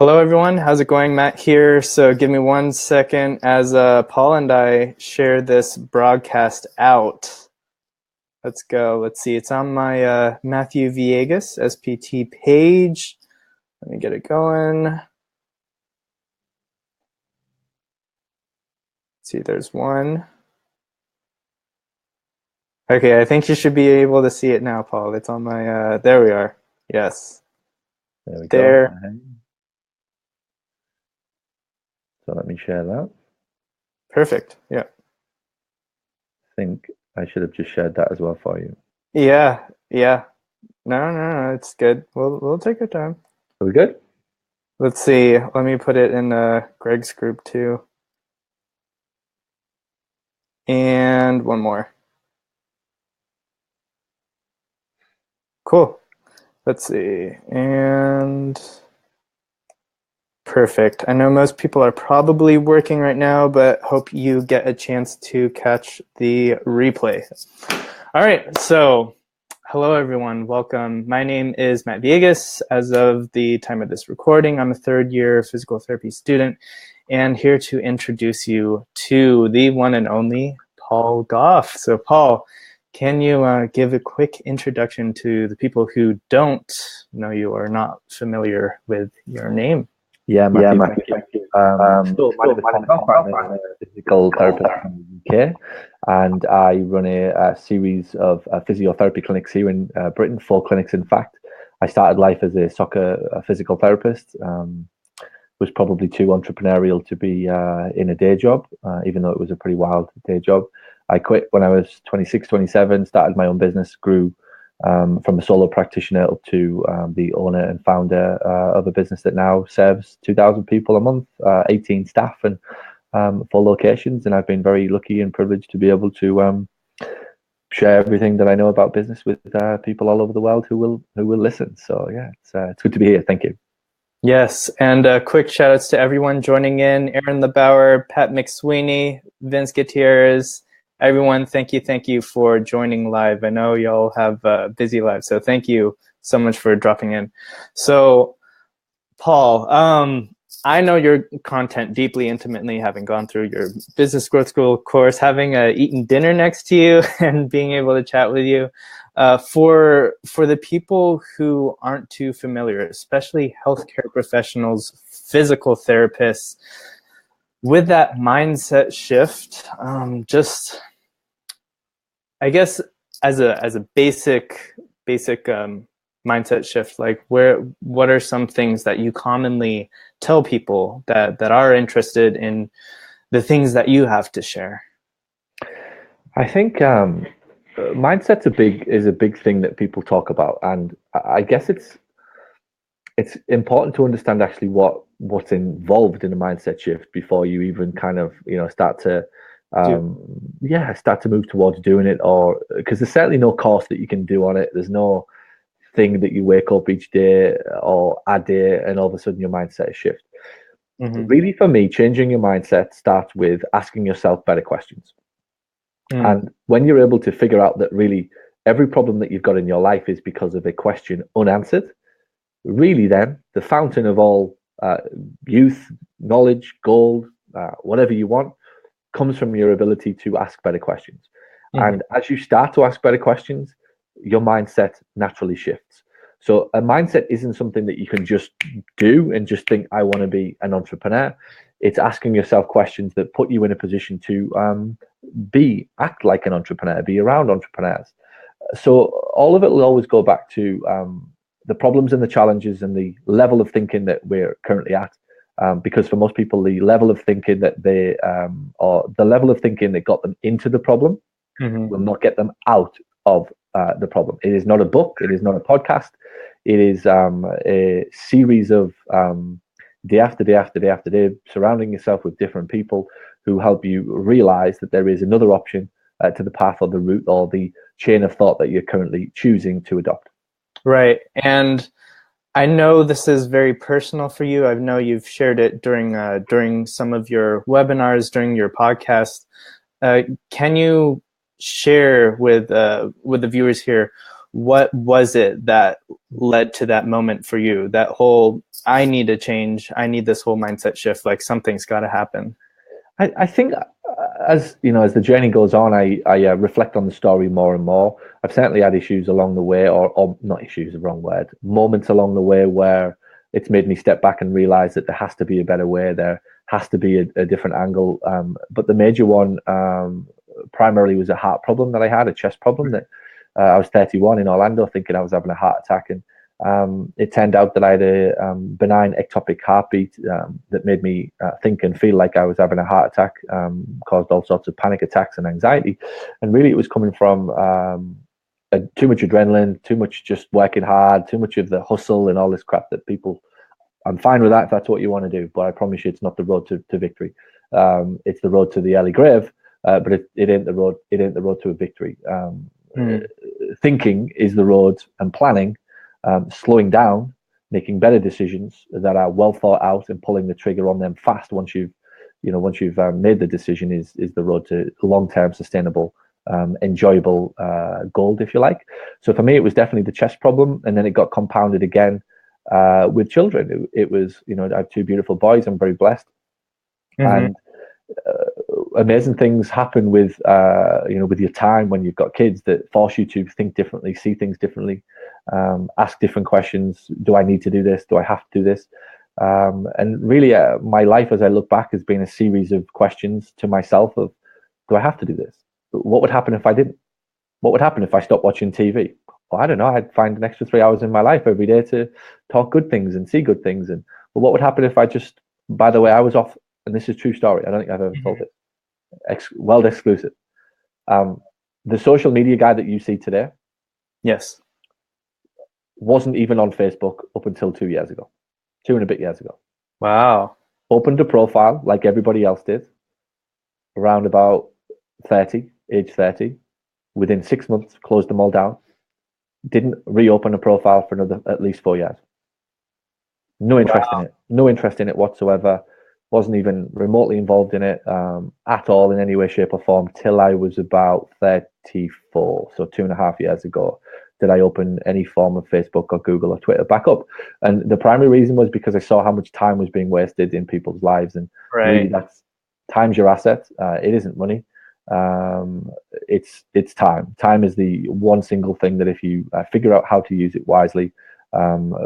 Hello, everyone. How's it going? Matt here. So give me 1 second as Paul and I share this broadcast out. Let's go. Let's see. It's on my Matthew Villegas SPT page. Let me get it going. Let's see, there's one. Okay, I think you should be able to see it now, Paul. It's on my, there we are. Yes. There we There. go. So let me share that. Perfect. Yeah. I think I should have just shared that as well for you. Yeah. Yeah. No, it's good. We'll take our time. Are we good? Let's see. Let me put it in Greg's group too. And one more. Cool. Let's see. And perfect. I know most people are probably working right now, but hope you get a chance to catch the replay. All right. So hello, everyone. Welcome. My name is Matt Villegas. As of the time of this recording, I'm a third-year physical therapy student and here to introduce you to the one and only Paul Gough. So Paul, can you give a quick introduction to the people who don't know you or not familiar with your name? Yeah, Matthew, thank you. So my name is Paul Gough. I'm a physical therapist from the UK, and I run a series of physiotherapy clinics here in Britain, 4 clinics in fact. I started life as a soccer physical therapist, was probably too entrepreneurial to be in a day job, even though it was a pretty wild day job. I quit when I was 26, 27, started my own business, grew from a solo practitioner up to the owner and founder of a business that now serves 2,000 people a month, 18 staff, and 4 locations. And I've been very lucky and privileged to be able to share everything that I know about business with people all over the world who will listen. So yeah, it's good to be here. Thank you. Yes, and quick shout outs to everyone joining in: Aaron LeBauer, Pat McSweeney, Vince Gutierrez. Everyone, thank you for joining live. I know y'all have busy lives, so thank you so much for dropping in. So, Paul, I know your content deeply, intimately, having gone through your business growth school course, having eaten dinner next to you, and being able to chat with you. For the people who aren't too familiar, especially healthcare professionals, physical therapists, with that mindset shift, just I guess as a basic mindset shift, like what are some things that you commonly tell people that are interested in the things that you have to share? I think mindset's a big thing that people talk about, and I guess it's important to understand actually what's involved in a mindset shift before you even kind of start to start to move towards doing it, or because there's certainly no course that you can do on it. There's no thing that you wake up each day or a day and all of a sudden your mindset shift. Mm-hmm. Really, for me, changing your mindset starts with asking yourself better questions. And when you're able to figure out that really every problem that you've got in your life is because of a question unanswered, really then the fountain of all youth, knowledge, gold, whatever you want, comes from your ability to ask better questions. And as you start to ask better questions, your mindset naturally shifts. So a mindset isn't something that you can just do and just think, I want to be an entrepreneur. It's asking yourself questions that put you in a position to act like an entrepreneur, be around entrepreneurs. So all of it will always go back to the problems and the challenges and the level of thinking that we're currently at. Because for most people, the level of thinking that or the level of thinking that got them into the problem will not get them out of the problem. It is not a book. It is not a podcast. It is a series of day after day after day after day, surrounding yourself with different people who help you realize that there is another option to the path or the route or the chain of thought that you're currently choosing to adopt. Right. And I know this is very personal for you. I know you've shared it during some of your webinars, during your podcast. Can you share with the viewers here what was it that led to that moment for you? That whole, I need to change, I need this whole mindset shift, like something's got to happen. I think as you know, as the journey goes on, I reflect on the story more and more. I've certainly had issues along the way, or not issues, the wrong word, moments along the way where it's made me step back and realize that there has to be a better way. There has to be a different angle. But the major one primarily was a heart problem that I had, a chest problem that I was 31 in Orlando thinking I was having a heart attack. And it turned out that I had a benign ectopic heartbeat that made me think and feel like I was having a heart attack, caused all sorts of panic attacks and anxiety. And really it was coming from too much adrenaline, too much just working hard, too much of the hustle and all this crap that people, I'm fine with that if that's what you want to do, but I promise you it's not the road to victory. It's the road to the early grave, but it ain't the road to a victory. Thinking is the road, and planning, slowing down, making better decisions that are well thought out, and pulling the trigger on them fast once you've made the decision is the road to long-term sustainable, enjoyable gold, if you like. So for me, it was definitely the chest problem, and then it got compounded again with children. It was, I have two beautiful boys. I'm very blessed, and amazing things happen with with your time when you've got kids that force you to think differently, see things differently, ask different questions. Do I need to do this? Do I have to do this? And really, my life as I look back has been a series of questions to myself of, do I have to do this? What would happen if I didn't? What would happen if I stopped watching TV? Well, I don't know. I'd find an extra 3 hours in my life every day to talk good things and see good things. And well, what would happen if I just, by the way, I was off, and this is a true story. I don't think I've ever told it. World exclusive. The social media guy that you see today, yes, wasn't even on Facebook up until 2 years ago, 2 and a bit years ago. Wow. Opened a profile like everybody else did, around about 30, age 30. Within 6 months, closed them all down. Didn't reopen a profile for another at least 4 years. No interest in it. No interest in it whatsoever. Wasn't even remotely involved in it at all in any way, shape, or form till I was about 34. So 2.5 years ago, did I open any form of Facebook or Google or Twitter back up. And the primary reason was because I saw how much time was being wasted in people's lives. And really, that's time's your asset. It isn't money. It's time. Time is the one single thing that if you figure out how to use it wisely,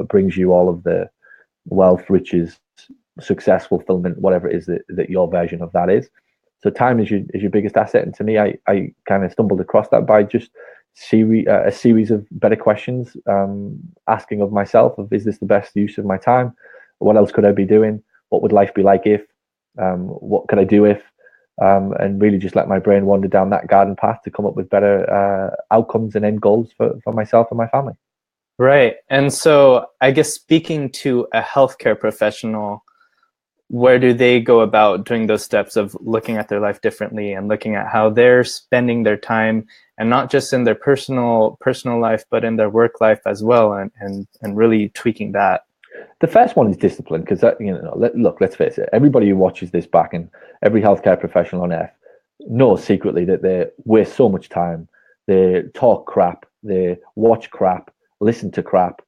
brings you all of the wealth, riches, success, fulfillment, whatever it is that your version of that is. So time is your biggest asset. And to me, I kind of stumbled across that by just a series of better questions, asking of myself of, is this the best use of my time? What else could I be doing? What would life be like if? What could I do if? And really just let my brain wander down that garden path to come up with better outcomes and end goals for myself and my family. Right. And so I guess speaking to a healthcare professional, where do they go about doing those steps of looking at their life differently and looking at how they're spending their time, and not just in their personal life, but in their work life as well, and really tweaking that? The first one is discipline, because look, let's face it, everybody who watches this back, and every healthcare professional on earth knows secretly that they waste so much time. They talk crap, they watch crap, listen to crap,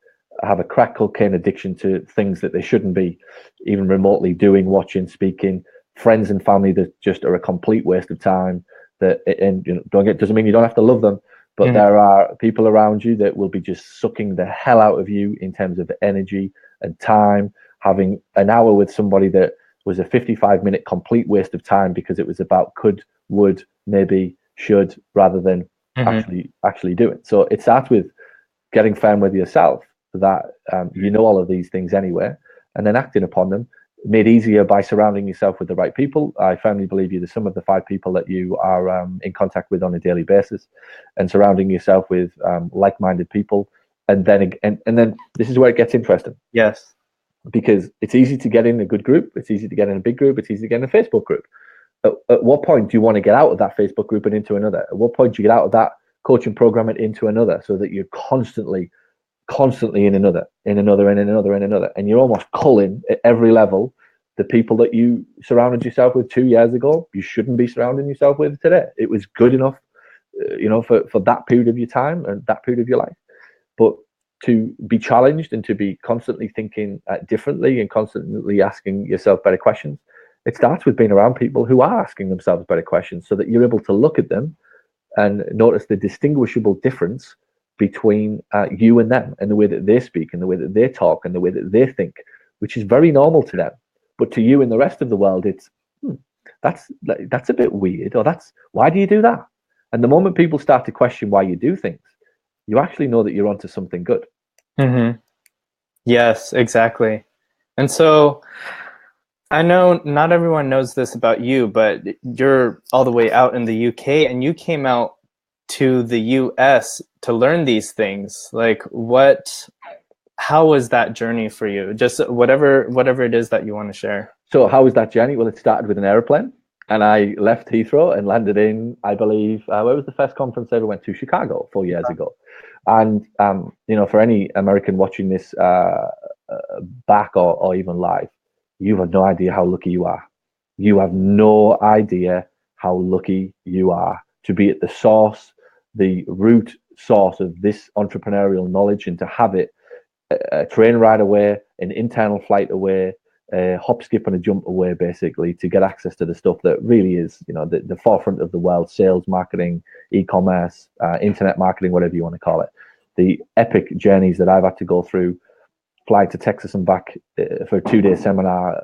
have a crack cocaine addiction to things that they shouldn't be even remotely doing, watching, speaking, friends and family that just are a complete waste of time. Doesn't mean you don't have to love them, but there are people around you that will be just sucking the hell out of you in terms of energy and time. Having an hour with somebody that was a 55-minute complete waste of time because it was about could, would, maybe, should, rather than actually do it. So it starts with getting firm with yourself that you know all of these things anyway, and then acting upon them, made easier by surrounding yourself with the right people. I firmly believe you're the sum of the 5 people that you are in contact with on a daily basis, and surrounding yourself with like-minded people. And then this is where it gets interesting. Yes. Because it's easy to get in a good group, it's easy to get in a big group, it's easy to get in a Facebook group. At what point do you want to get out of that Facebook group and into another? At what point do you get out of that coaching program and into another, so that you're constantly in another, and you're almost culling at every level the people that you surrounded yourself with 2 years ago, you shouldn't be surrounding yourself with today. It was good enough, for that period of your time and that period of your life. But to be challenged and to be constantly thinking differently and constantly asking yourself better questions, it starts with being around people who are asking themselves better questions, so that you're able to look at them and notice the distinguishable difference between you and them, and the way that they speak and the way that they talk and the way that they think, which is very normal to them. But to you and the rest of the world, it's that's a bit weird, or that's why do you do that? And the moment people start to question why you do things, you actually know that you're onto something good. Mm-hmm. Yes, exactly. And so I know not everyone knows this about you, but you're all the way out in the UK, and you came out to the US to learn these things. Like, how was that journey for you? Just whatever it is that you want to share. So how was that journey? Well, it started with an airplane, and I left Heathrow and landed in, I believe, where was the first conference I ever went to? Chicago, 4 years ago. And for any American watching this back or even live, you have no idea how lucky you are. You have no idea how lucky you are to be at the source, the root source of this entrepreneurial knowledge, and to have it a train ride away, an internal flight away, a hop, skip, and a jump away, basically, to get access to the stuff that really is, the forefront of the world: sales, marketing, e-commerce, internet marketing, whatever you want to call it. The epic journeys that I've had to go through, fly to Texas and back for a 2-day seminar,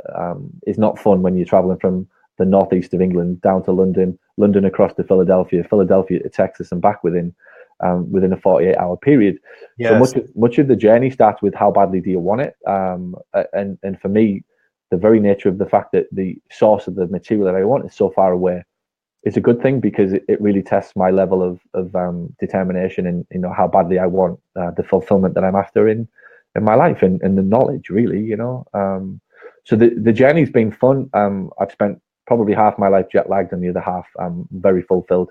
is not fun when you're traveling from the northeast of England down to London, London across to Philadelphia, Philadelphia to Texas and back within a 48-hour period. Yes. So much of the journey starts with how badly do you want it, and for me, the very nature of the fact that the source of the material that I want is so far away is a good thing, because it really tests my level of determination, and how badly I want the fulfillment that I'm after in my life, and the knowledge, really. So the journey's been fun. I've spent probably half my life jet lagged, and the other half very fulfilled.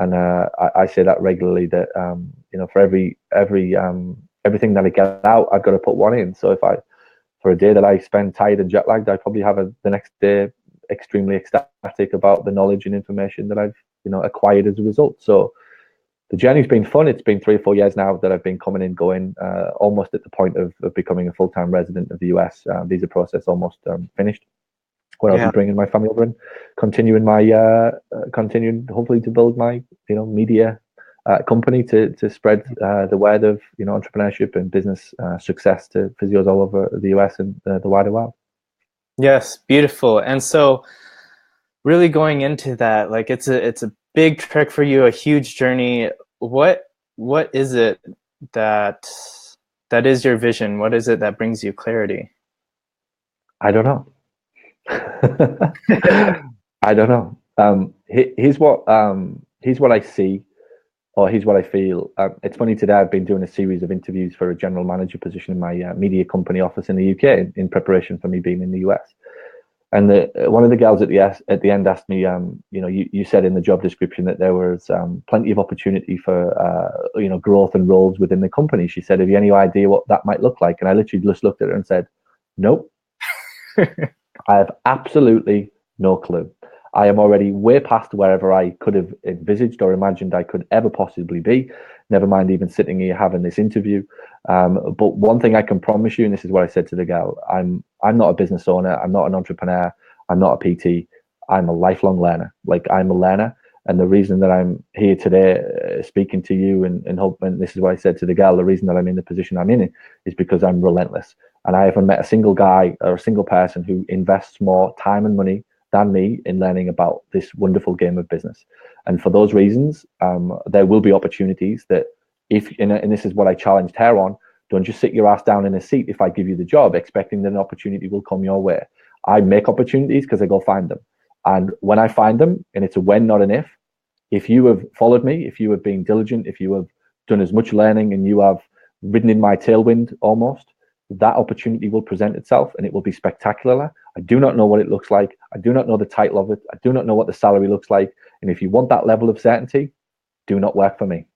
And I say that regularly, that for everything that I get out, I've got to put one in. So for a day that I spend tired and jet lagged, I probably have the next day extremely ecstatic about the knowledge and information that I've acquired as a result. So the journey's been fun. It's been 3 or 4 years now that I've been coming and going, almost at the point of becoming a full-time resident of the US. Visa process almost finished, where I'll be bringing my family over and continuing hopefully to build my media company to spread the word of entrepreneurship and business success to physios all over the US and the wider world. Yes, beautiful. And so really going into that, like, it's a big trek for you, a huge journey. What is it that is your vision? What is it that brings you clarity? I don't know. I don't know. Here's what I see, or here's what I feel. It's funny, today I've been doing a series of interviews for a general manager position in my media company office in the UK in preparation for me being in the US. And one of the girls at the end asked me, you said in the job description that there was plenty of opportunity for growth and roles within the company. She said, "Have you any idea what that might look like?" And I literally just looked at her and said, "Nope." I have absolutely no clue. I am already way past wherever I could have envisaged or imagined I could ever possibly be, never mind even sitting here having this interview. But one thing I can promise you, and this is what I said to the girl, I'm not a business owner, I'm not an entrepreneur, I'm not a PT, I'm a lifelong learner. Like, I'm a learner. And the reason that I'm here today speaking to you and hoping, this is what I said to the girl, the reason that I'm in the position I'm in is because I'm relentless. And I haven't met a single guy or a single person who invests more time and money than me in learning about this wonderful game of business. And for those reasons, there will be opportunities that and this is what I challenged her on, don't just sit your ass down in a seat if I give you the job, expecting that an opportunity will come your way. I make opportunities because I go find them. And when I find them, and it's a when, not an if you have followed me, if you have been diligent, if you have done as much learning and you have ridden in my tailwind almost, that opportunity will present itself and it will be spectacular. I do not know what it looks like. I do not know the title of it. I do not know what the salary looks like. And if you want that level of certainty, do not work for me.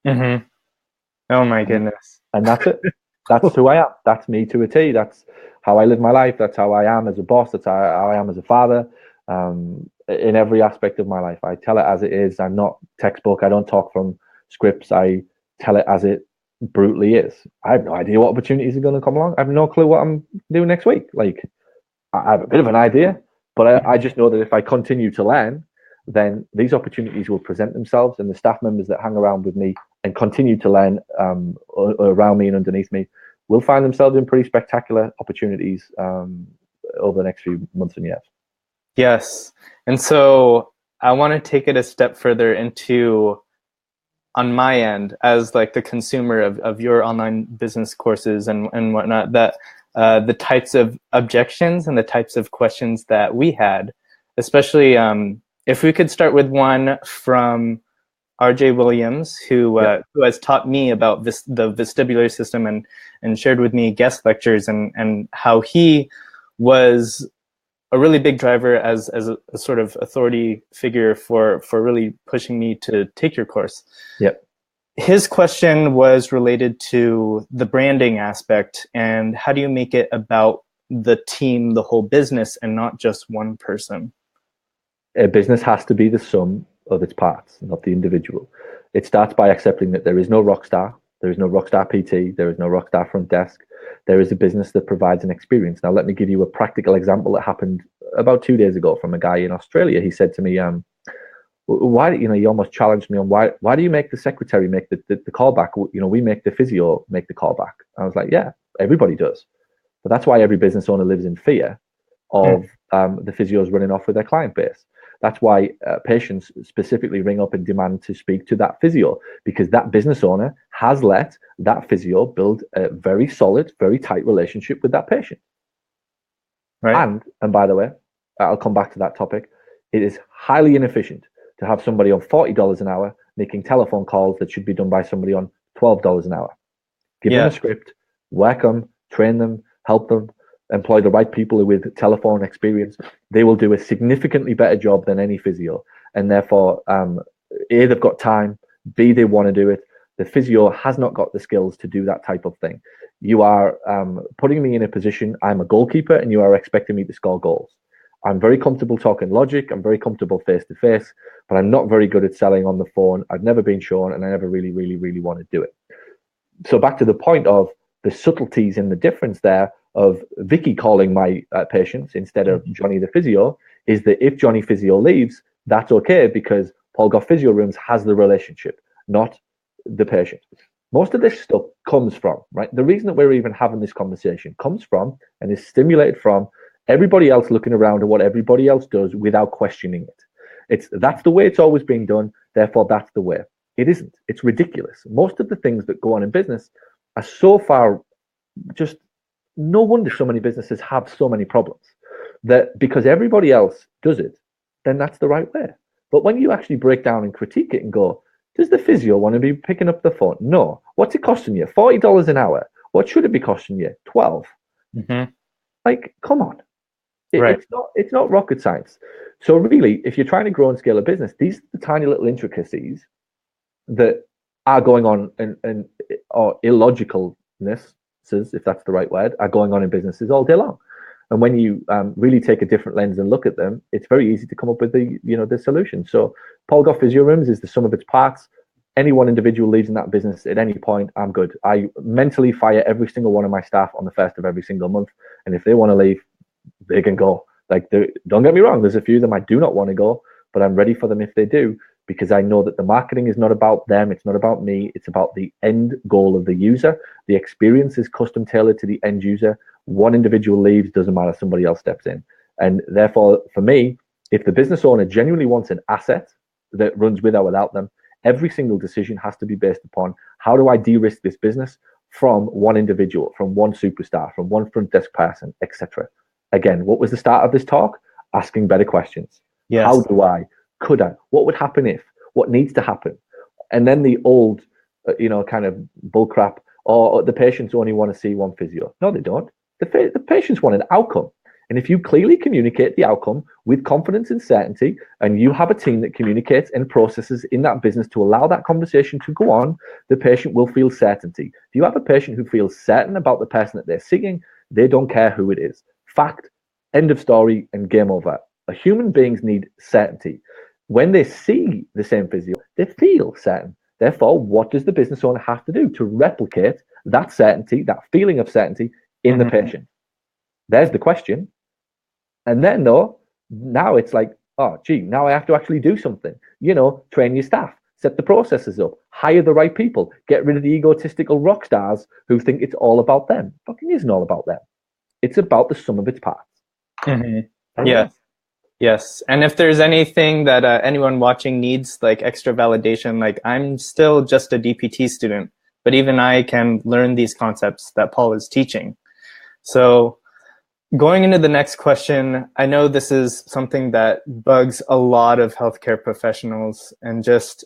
Mm-hmm. Oh my goodness. And that's it. That's who I am. That's me to a T. That's how I live my life. That's how I am as a boss. That's how I am as a father. In every aspect of my life, I tell it as it is. I'm not textbook. I don't talk from scripts. I tell it as it brutally is. I have no idea what opportunities are going to come along. I have no clue what I'm doing next week. Like, I have a bit of an idea, but I just know that if I continue to learn, then these opportunities will present themselves, and the staff members that hang around with me and continue to learn around me and underneath me will find themselves in pretty spectacular opportunities over the next few months and years. Yes. And so I want to take it a step further into, on my end, as like the consumer of your online business courses and whatnot, that the types of objections and the types of questions that we had, especially if we could start with one from R.J. Williams, who has taught me about the vestibular system and shared with me guest lectures and how he was a really big driver as a sort of authority figure for really pushing me to take your course. Yep. His question was related to the branding aspect and how do you make it about the team, the whole business, and not just one person? A business has to be the sum of its parts, not the individual. It starts by accepting that there is no rock star. There is no rock star PT. There is no rock star front desk. There is a business that provides an experience. Now, let me give you a practical example that happened about 2 days ago from a guy in Australia. He said to me, why, he almost challenged me on why do you make the secretary make the callback? We make the physio make the callback. I was like, yeah, everybody does. But that's why every business owner lives in fear of the physios running off with their client base. That's why patients specifically ring up and demand to speak to that physio, because that business owner has let that physio build a very solid, very tight relationship with that patient. Right. And by the way, I'll come back to that topic. It is highly inefficient to have somebody on $40 an hour making telephone calls that should be done by somebody on $12 an hour. Give them a script, work them, train them, help them, employ the right people with telephone experience. They will do a significantly better job than any physio. And therefore, A, they've got time, B, they want to do it. The physio has not got the skills to do that type of thing. You are putting me in a position, I'm a goalkeeper, and you are expecting me to score goals. I'm very comfortable talking logic. I'm very comfortable face-to-face, but I'm not very good at selling on the phone. I've never been shown, and I never really, really, really want to do it. So back to the point of the subtleties in the difference there of Vicky calling my patients instead of Johnny the physio, is that if Johnny physio leaves, that's okay, because Paul Gough Physio Rooms has the relationship, not the patient. Most of this stuff comes from, right? The reason that we're even having this conversation comes from and is stimulated from everybody else looking around at what everybody else does without questioning it. That's the way it's always being done, therefore that's the way. It isn't. It's ridiculous. Most of the things that go on in business are so far just, no wonder so many businesses have so many problems, that because everybody else does it, then that's the right way. But when you actually break down and critique it and go, does the physio want to be picking up the phone? No. What's it costing you? $40 an hour. What should it be costing you? 12. Like, come on. It's not rocket science. So really, if you're trying to grow and scale a business, these are the tiny little intricacies that are going on or illogicalness, if that's the right word, are going on in businesses all day long. And when you really take a different lens and look at them, it's very easy to come up with the solution. So Paul Gough Physio Rooms is the sum of its parts. Any one individual leaves in that business at any point, I'm good. I mentally fire every single one of my staff on the first of every single month. And if they want to leave, they can go. Like, don't get me wrong, there's a few of them I do not want to go, but I'm ready for them if they do, because I know that the marketing is not about them, it's not about me, it's about the end goal of the user. The experience is custom tailored to the end user. One individual leaves, doesn't matter, somebody else steps in. And therefore, for me, if the business owner genuinely wants an asset that runs with or without them, every single decision has to be based upon, how do I de-risk this business from one individual, from one superstar, from one front desk person, etc. Again, what was the start of this talk? Asking better questions. Yes. How do I? Could I? What would happen if? What needs to happen? And then the old, kind of bullcrap, or the patients only want to see one physio. No, they don't. The patients want an outcome. And if you clearly communicate the outcome with confidence and certainty, and you have a team that communicates and processes in that business to allow that conversation to go on, the patient will feel certainty. If you have a patient who feels certain about the person that they're seeing, they don't care who it is. Fact, end of story, and game over. Human beings need certainty. When they see the same physio, they feel certain. Therefore, what does the business owner have to do to replicate that certainty, that feeling of certainty in the patient? There's the question. And then, though, now it's like, oh, gee, now I have to actually do something. Train your staff, set the processes up, hire the right people, get rid of the egotistical rock stars who think it's all about them. Fucking isn't all about them. It's about the sum of its parts. Yes. Yes. And if there's anything that anyone watching needs, like extra validation, like I'm still just a DPT student, but even I can learn these concepts that Paul is teaching. So going into the next question, I know this is something that bugs a lot of healthcare professionals, and just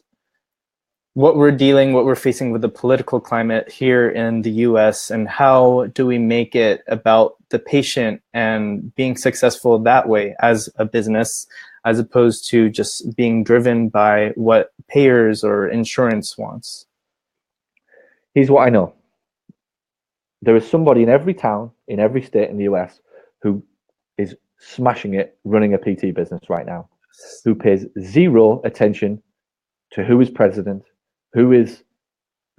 what we're facing with the political climate here in the US, and how do we make it about the patient and being successful that way as a business, as opposed to just being driven by what payers or insurance wants? Here's what I know. There is somebody in every town, in every state in the US who is smashing it running a PT business right now, who pays zero attention to who is president, who is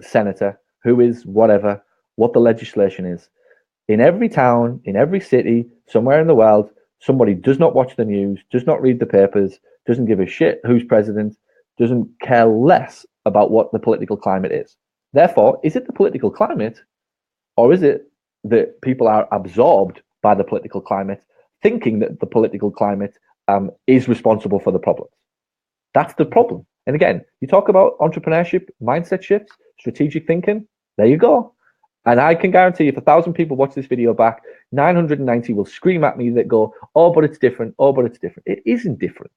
senator, who is whatever, what the legislation is. In every town, in every city, somewhere in the world, somebody does not watch the news, does not read the papers, doesn't give a shit who's president, doesn't care less about what the political climate is. Therefore, is it the political climate, or is it that people are absorbed by the political climate, thinking that the political climate is responsible for the problems? That's the problem. And again, you talk about entrepreneurship, mindset shifts, strategic thinking, there you go. And I can guarantee if 1,000 people watch this video back, 990 will scream at me that go, oh, but it's different. Oh, but it's different. It isn't different.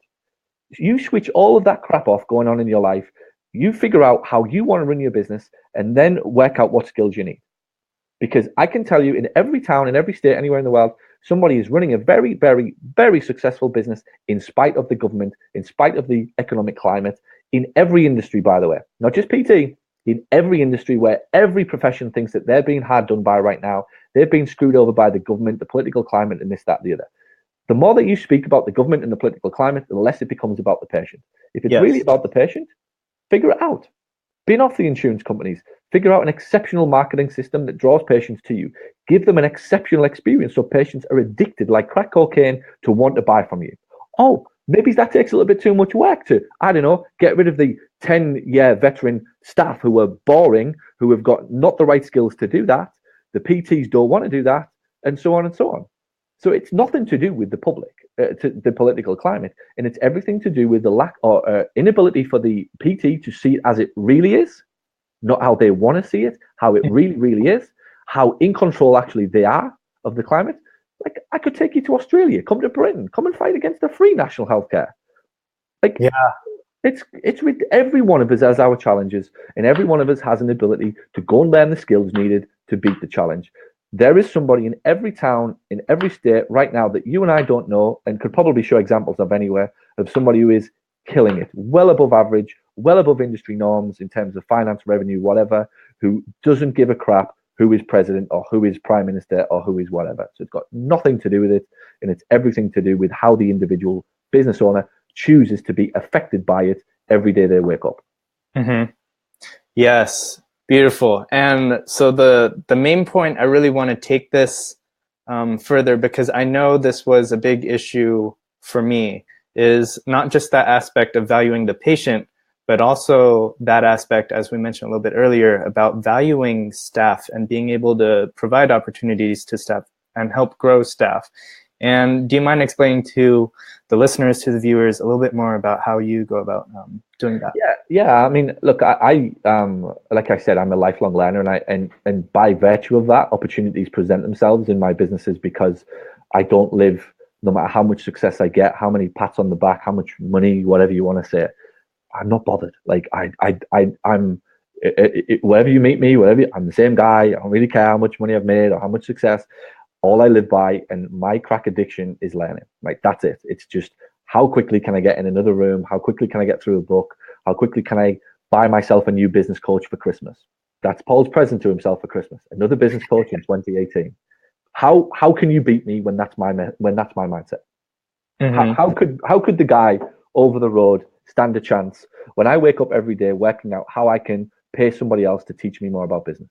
You switch all of that crap off going on in your life. You figure out how you want to run your business and then work out what skills you need. Because I can tell you in every town, in every state, anywhere in the world, somebody is running a very, very, very successful business in spite of the government, in spite of the economic climate, in every industry, by the way, not just PT, in every industry where every profession thinks that they're being hard done by right now. They're being screwed over by the government, the political climate, and this, that, the other. The more that you speak about the government and the political climate, the less it becomes about the patient. If it's really about the patient, figure it out. Bin off the insurance companies. Figure out an exceptional marketing system that draws patients to you. Give them an exceptional experience so patients are addicted like crack cocaine to want to buy from you. Oh, maybe that takes a little bit too much work to, I don't know, get rid of the 10-year veteran staff who are boring, who have got not the right skills to do that. The PTs don't want to do that, and so on and so on. So it's nothing to do with the public, the political climate, and it's everything to do with the lack or inability for the PT to see it as it really is, not how they want to see it, how it really, really is, how in control actually they are of the climate. Like, I could take you to Australia, come to Britain, come and fight against the free national healthcare. Like, it's with every one of us has our challenges, and every one of us has an ability to go and learn the skills needed to beat the challenge. There is somebody in every town, in every state right now that you and I don't know and could probably show examples of anywhere, of somebody who is killing it, well above average, well above industry norms in terms of finance, revenue, whatever, who doesn't give a crap who is president or who is prime minister or who is whatever. So it's got nothing to do with it, and it's everything to do with how the individual business owner chooses to be affected by it every day they wake up. Yes, beautiful. And so the main point, I really want to take this further, because I know this was a big issue for me, is not just that aspect of valuing the patient, but also that aspect, as we mentioned a little bit earlier, about valuing staff and being able to provide opportunities to staff and help grow staff. And do you mind explaining to the listeners, to the viewers, a little bit more about how you go about doing that? Yeah. I mean, look, I like I said, I'm a lifelong learner, and by virtue of that, opportunities present themselves in my businesses because I don't live, no matter how much success I get, how many pats on the back, how much money, whatever you want to say, I'm not bothered. Like I'm wherever you meet me, I'm the same guy. I don't really care how much money I've made or how much success. All I live by, and my crack addiction, is learning. Like, that's it. It's just, how quickly can I get in another room? How quickly can I get through a book? How quickly can I buy myself a new business coach for Christmas? That's Paul's present to himself for Christmas. Another business coach in 2018. How can you beat me when that's my mindset? How could the guy over the road stand a chance when I wake up every day working out how I can pay somebody else to teach me more about business?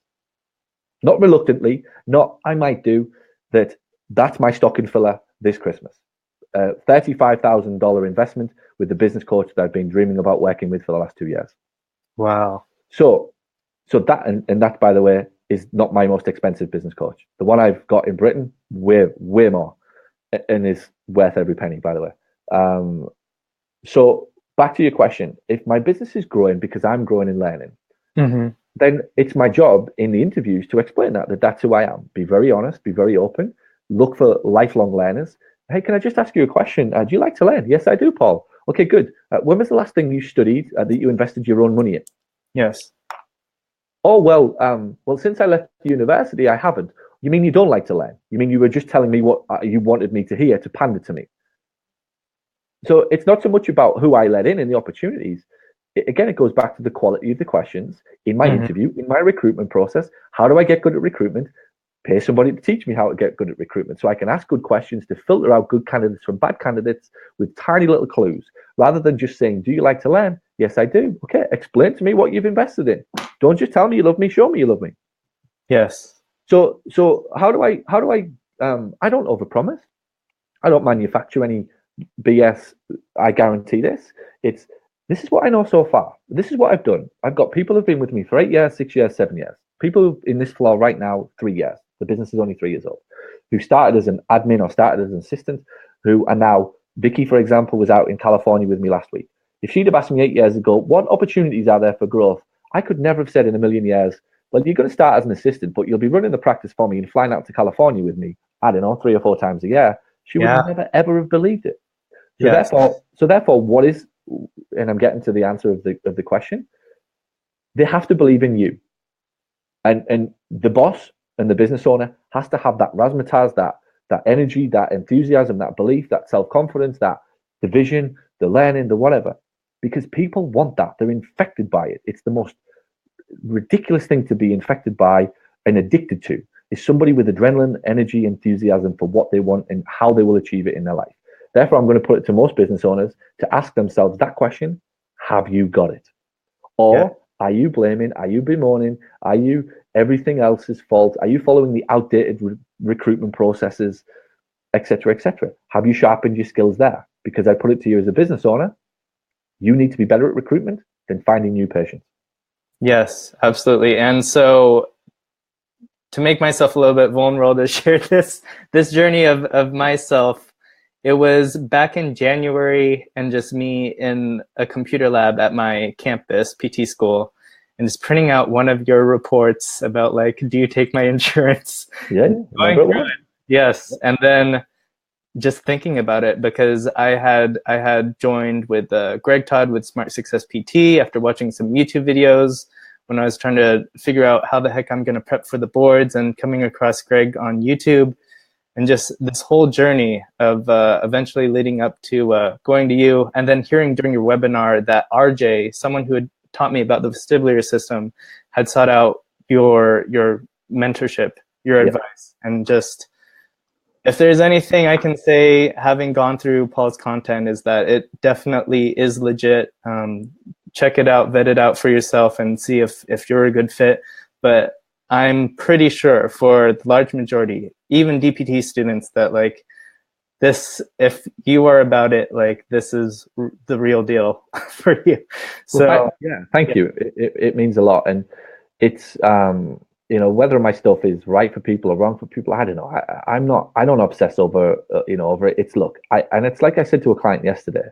Not reluctantly, not I might do that. That's my stocking filler this Christmas. $35,000 investment with the business coach that I've been dreaming about working with for the last 2 years. Wow. So that, and that, by the way, is not my most expensive business coach. The one I've got in Britain, way more, and is worth every penny, by the way. So back to your question, if my business is growing because I'm growing and learning, then it's my job in the interviews to explain that that's who I am. Be very honest, be very open, look for lifelong learners. Hey, can I just ask you a question? Do you like to learn? Yes, I do, Paul. Okay, good. When was the last thing you studied that you invested your own money in? Yes. Oh, well, since I left university, I haven't. You mean you don't like to learn? You mean you were just telling me what you wanted me to hear to pander to me? So it's not so much about who I let in and the opportunities. Again, it goes back to the quality of the questions in my interview, in my recruitment process. How do I get good at recruitment? Pay somebody to teach me how to get good at recruitment so I can ask good questions to filter out good candidates from bad candidates with tiny little clues, rather than just saying, do you like to learn? Yes, I do. Okay, explain to me what you've invested in. Don't just tell me you love me, show me you love me. Yes. So how do I I don't overpromise. I don't manufacture any BS. I guarantee this. This is what I know so far. This is what I've done. I've got people who've been with me for 8 years, 6 years, 7 years. People in this floor right now, 3 years. The business is only 3 years old. Who started as an admin or started as an assistant, who are now, Vicky, for example, was out in California with me last week. If she'd have asked me 8 years ago, what opportunities are there for growth? I could never have said in a million years, well, you're going to start as an assistant, but you'll be running the practice for me and flying out to California with me, I don't know, 3 or 4 times a year. She would never, ever have believed it. So therefore, what is, and I'm getting to the answer of the question, they have to believe in you. And the boss and the business owner has to have that razzmatazz, that energy, that enthusiasm, that belief, that self-confidence, that the vision, the learning, the whatever. Because people want that. They're infected by it. It's the most ridiculous thing to be infected by and addicted to, is somebody with adrenaline, energy, enthusiasm for what they want and how they will achieve it in their life. Therefore, I'm going to put it to most business owners to ask themselves that question: have you got it? Or are you blaming? Are you bemoaning? Are you everything else's fault? Are you following the outdated recruitment processes, etc., etc.? Have you sharpened your skills there? Because I put it to you as a business owner, you need to be better at recruitment than finding new patients. Yes, absolutely. And so, to make myself a little bit vulnerable to share this journey of myself, it was back in January, and just me in a computer lab at my campus, PT school, and just printing out one of your reports about, like, do you take my insurance? Yeah, remember it? Yes, and then just thinking about it, because I had joined with Greg Todd with Smart Success PT after watching some YouTube videos when I was trying to figure out how the heck I'm going to prep for the boards, and coming across Greg on YouTube, and just this whole journey of eventually leading up to going to you, and then hearing during your webinar that RJ, someone who had taught me about the vestibular system, had sought out your mentorship, your advice, and just, if there's anything I can say, having gone through Paul's content, is that it definitely is legit. Check it out, vet it out for yourself, and see if you're a good fit. But I'm pretty sure for the large majority, even DPT students, that, like, this, if you are about it, like, this is the real deal for you. So thank you. It means a lot. And it's whether my stuff is right for people or wrong for people, I don't know. I don't obsess over over it. And it's like I said to a client yesterday,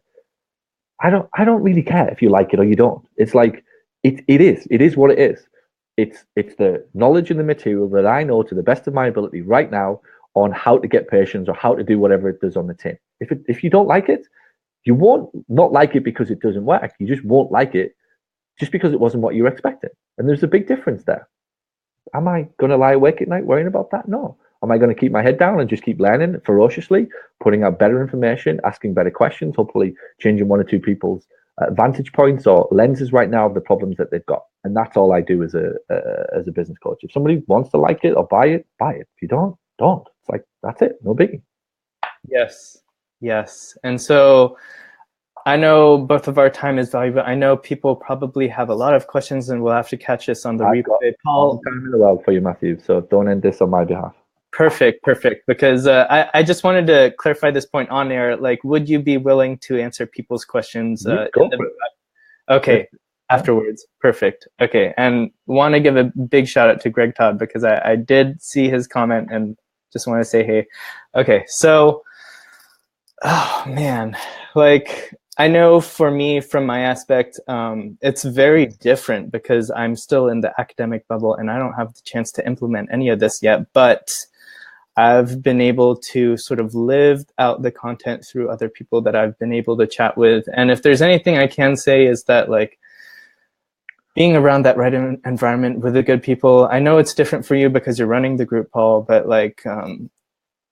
I don't really care if you like it or you don't. It's like it is what it is. It's the knowledge and the material that I know to the best of my ability right now on how to get patients or how to do whatever it does on the tin. If you don't like it, you won't not like it because it doesn't work. You just won't like it just because it wasn't what you were expecting. And there's a big difference there. Am I going to lie awake at night worrying about that? No. Am I going to keep my head down and just keep learning ferociously, putting out better information, asking better questions, hopefully changing one or two people's vantage points or lenses right now of the problems that they've got? And that's all I do as a business coach. If somebody wants to like it or buy it, buy it. If you don't. It's like, that's it. No biggie. Yes. And so I know both of our time is valuable. I know people probably have a lot of questions and we'll have to catch us on the I've got replay. all Paul, the time in the world for you, Matthew. So don't end this on my behalf. perfect. Because I just wanted to clarify this point on air. Like, would you be willing to answer people's questions? Go for it. Okay, Yeah. afterwards. Perfect. Okay, and want to give a big shout out to Greg Todd because I did see his comment and just want to say hey. Okay, so, oh man, like I know for me, from my aspect, it's very different because I'm still in the academic bubble and I don't have the chance to implement any of this yet, but I've been able to sort of live out the content through other people that I've been able to chat with. And if there's anything I can say is that, like, being around that right environment with the good people, I know it's different for you because you're running the group, Paul, but like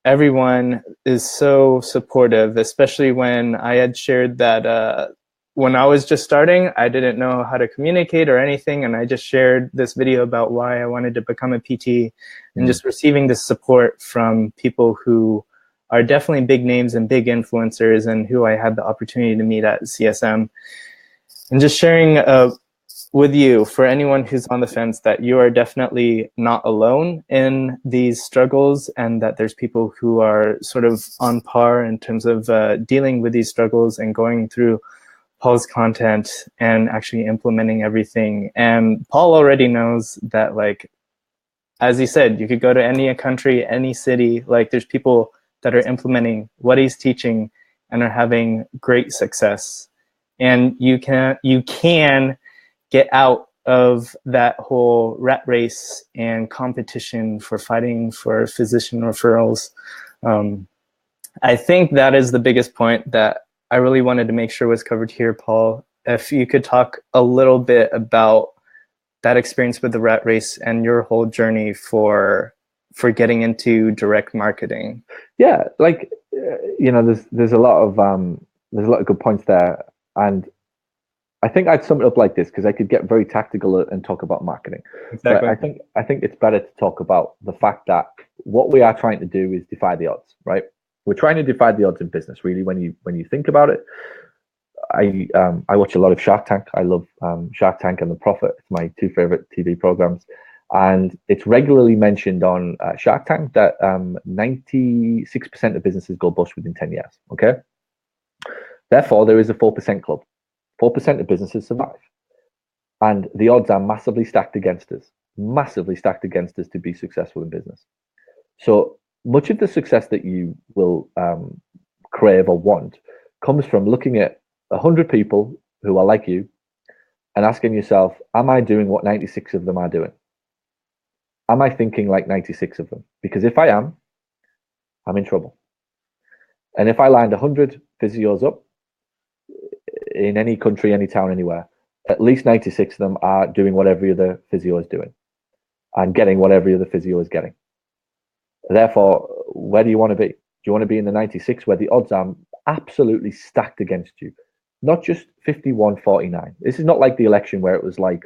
everyone is so supportive, especially when I had shared that when I was just starting, I didn't know how to communicate or anything. And I just shared this video about why I wanted to become a PT and just receiving this support from people who are definitely big names and big influencers and who I had the opportunity to meet at CSM. And just sharing with you, for anyone who's on the fence, that you are definitely not alone in these struggles and that there's people who are sort of on par in terms of dealing with these struggles and going through Paul's content and actually implementing everything. And Paul already knows that, like, as he said, you could go to any country, any city, like there's people that are implementing what he's teaching and are having great success. And you can get out of that whole rat race and competition for fighting for physician referrals. I think that is the biggest point that I really wanted to make sure was covered here, Paul. If you could talk a little bit about that experience with the rat race and your whole journey for getting into direct marketing. Yeah, like there's a lot of good points there, and I think I'd sum it up like this because I could get very tactical and talk about marketing. Exactly. But I think it's better to talk about the fact that what we are trying to do is defy the odds, right? We're trying to defy the odds in business. Really, when you think about it, I watch a lot of Shark Tank. I love Shark Tank and The Profit. It's my two favorite TV programs, and it's regularly mentioned on Shark Tank that 96% of businesses go bust within 10 years. Okay, therefore there is a 4% club. 4% of businesses survive. And the odds are massively stacked against us to be successful in business. So much of the success that you will crave or want comes from looking at 100 people who are like you and asking yourself, am I doing what 96 of them are doing? Am I thinking like 96 of them? Because if I am, I'm in trouble. And if I lined 100 physios up, in any country, any town, anywhere, at least 96 of them are doing what every other physio is doing and getting what every other physio is getting. Therefore, where do you want to be? Do you want to be in the 96 where the odds are absolutely stacked against you? Not just 51-49. This is not like the election where it was like,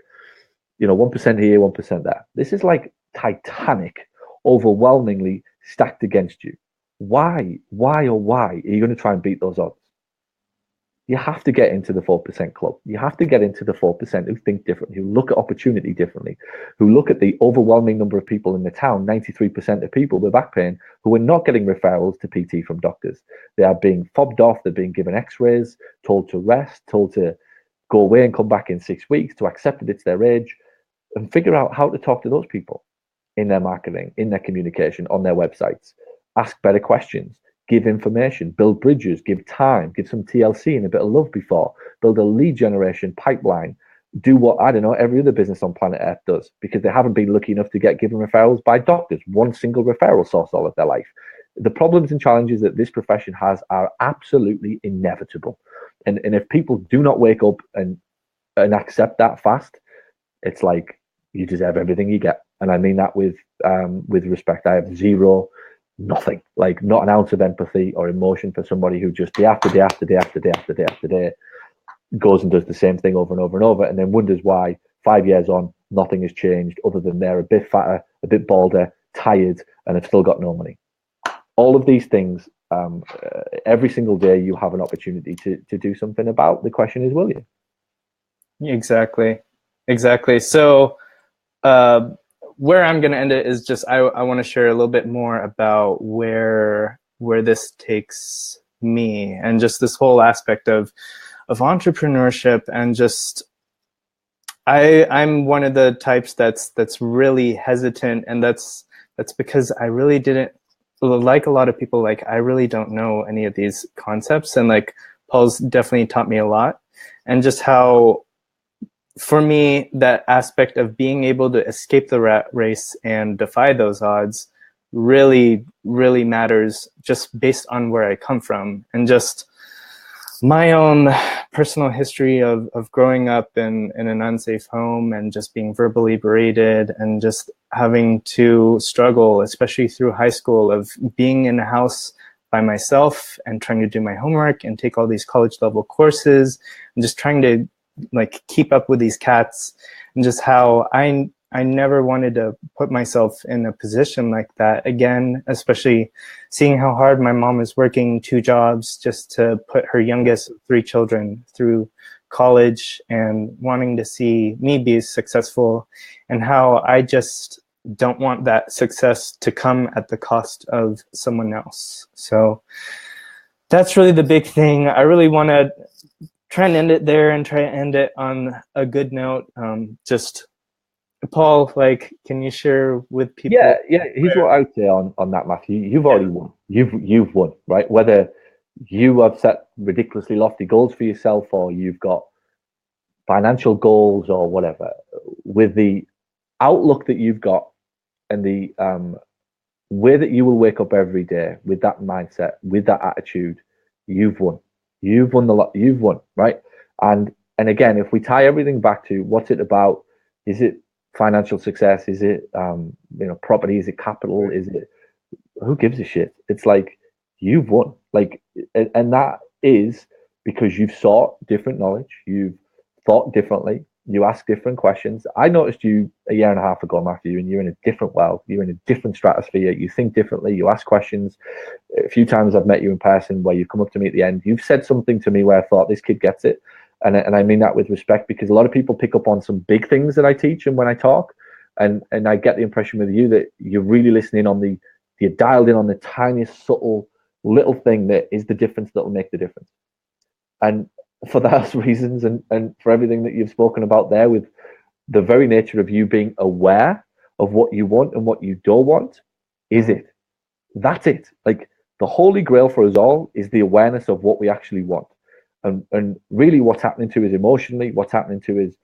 1% here, 1% there. This is like Titanic, overwhelmingly stacked against you. Why are you going to try and beat those odds? You have to get into the 4% club. You have to get into the 4% who think differently, who look at opportunity differently, who look at the overwhelming number of people in the town, 93% of people with back pain, who are not getting referrals to PT from doctors. They are being fobbed off, they're being given x-rays, told to rest, told to go away and come back in 6 weeks, to accept that it's their age, and figure out how to talk to those people in their marketing, in their communication, on their websites. Ask better questions. Give information, build bridges, give time, give some TLC and a bit of love before, build a lead generation pipeline, do what, I don't know, every other business on planet Earth does because they haven't been lucky enough to get given referrals by doctors, one single referral source all of their life. The problems and challenges that this profession has are absolutely inevitable. And if people do not wake up and accept that fast, it's like you deserve everything you get. And I mean that with respect. I have nothing, like not an ounce of empathy or emotion for somebody who just day after day after day after day after day after day goes and does the same thing over and over and over and then wonders why 5 years on nothing has changed other than they're a bit fatter, a bit balder, tired, and have still got no money. All of these things every single day you have an opportunity to do something about. The question is, will you? Exactly. So where I'm going to end it is just I want to share a little bit more about where this takes me, and just this whole aspect of entrepreneurship, and just I'm one of the types that's really hesitant, and that's because I really didn't, like a lot of people, like I really don't know any of these concepts, and like Paul's definitely taught me a lot, and just how, for me, that aspect of being able to escape the rat race and defy those odds really, really matters, just based on where I come from, and just my own personal history of growing up in an unsafe home, and just being verbally berated, and just having to struggle, especially through high school, of being in a house by myself and trying to do my homework and take all these college level courses, and just trying to like keep up with these cats, and just how I never wanted to put myself in a position like that again, especially seeing how hard my mom is working 2 jobs just to put her youngest 3 children through college, and wanting to see me be successful, and how I just don't want that success to come at the cost of someone else. So that's really the big thing. I really want to try and end it there, and try to end it on a good note. Just Paul, like, can you share with people? Yeah. Here's what I would say on that, Matthew. You've already won. You've won, right? Whether you have set ridiculously lofty goals for yourself, or you've got financial goals, or whatever, with the outlook that you've got, and the way that you will wake up every day with that mindset, with that attitude, you've won. You've won the lot. You've won, right? And again, if we tie everything back to what's it about, is it financial success? Is it property? Is it capital? Is it, who gives a shit? It's like, you've won. Like, and that is because you've sought different knowledge, you've thought differently, you ask different questions. I noticed you a year and a half ago, Matthew, and you're in a different world, you're in a different stratosphere, you think differently, you ask questions. A few times I've met you in person where you've come up to me at the end, you've said something to me where I thought, this kid gets it. And I mean that with respect, because a lot of people pick up on some big things that I teach and when I talk, and I get the impression with you that you're really listening on you're dialed in on the tiniest, subtle, little thing that is the difference that will make the difference. And for those reasons, and for everything that you've spoken about there, with the very nature of you being aware of what you want and what you don't want, is it. That's it. Like, the holy grail for us all is the awareness of what we actually want. And really what's happening to is emotionally, what's happening to is,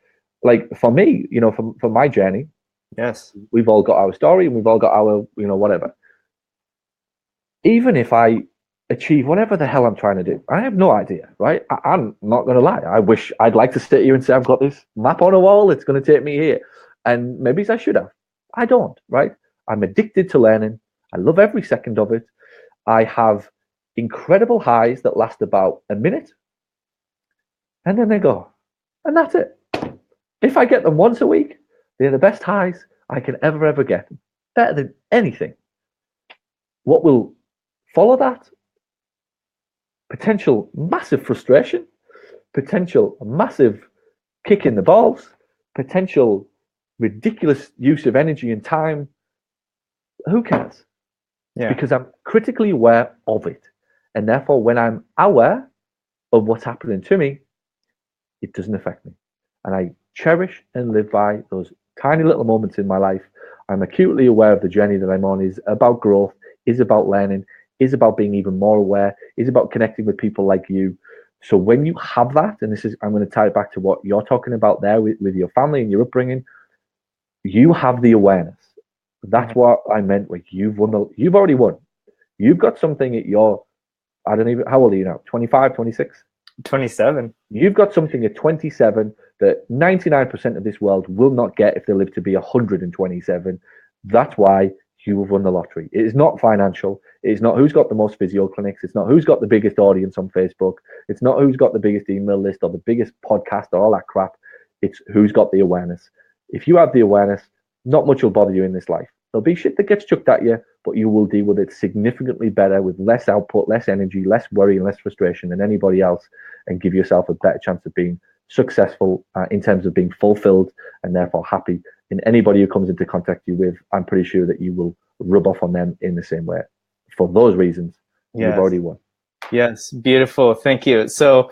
like, for me, for my journey, yes, we've all got our story, and we've all got our, whatever. Even if I achieve whatever the hell I'm trying to do, I have no idea, right? I'm not going to lie. I'd like to sit here and say, I've got this map on a wall, it's going to take me here. And maybe I should have. I don't, right? I'm addicted to learning. I love every second of it. I have incredible highs that last about a minute, and then they go, and that's it. If I get them once a week, they're the best highs I can ever get. Better than anything. What will follow that? Potential massive frustration, potential massive kick in the balls, potential ridiculous use of energy and time. Who cares? yeah, Because I'm critically aware of it. And therefore, when I'm aware of what's happening to me, it doesn't affect me. And I cherish and live by those tiny little moments in my life. I'm acutely aware of the journey that I'm on is about growth, is about learning, is about being even more aware, is about connecting with people like you. So when you have that, and I'm going to tie it back to what you're talking about there with your family and your upbringing, you have the awareness. That's what I meant with you've already won. You've got something at how old are you now? 25, 26? 27. You've got something at 27 that 99% of this world will not get if they live to be 127. That's why you have won the lottery. It is not financial. It is not who's got the most physio clinics. It's not who's got the biggest audience on Facebook. It's not who's got the biggest email list or the biggest podcast or all that crap. It's who's got the awareness. If you have the awareness, not much will bother you in this life. There'll be shit that gets chucked at you, but you will deal with it significantly better with less output, less energy, less worry, and less frustration than anybody else, and give yourself a better chance of being successful in terms of being fulfilled and therefore happy. And anybody who comes into contact you with, I'm pretty sure that you will rub off on them in the same way. For those reasons, you've already won. Yes, beautiful. Thank you. So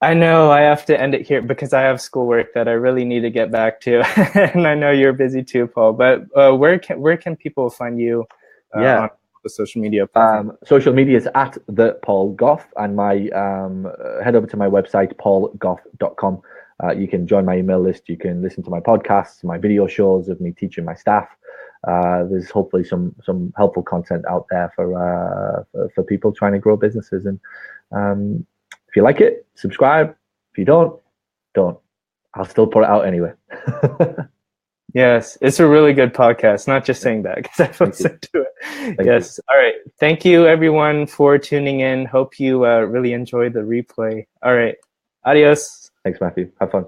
I know I have to end it here because I have schoolwork that I really need to get back to, and I know you're busy too, Paul. But where can people find you on the social media platform? Social media is at the Paul Gough, and my head over to my website paulgough.com. You can join my email list. You can listen to my podcasts, my video shows of me teaching my staff. There's hopefully some helpful content out there for people trying to grow businesses. And if you like it, subscribe. If you don't. I'll still put it out anyway. Yes, it's a really good podcast. Not just saying that because I've listened to it. Yes. All right. Thank you, everyone, for tuning in. Hope you really enjoyed the replay. All right. Adios. Thanks, Matthew. Have fun.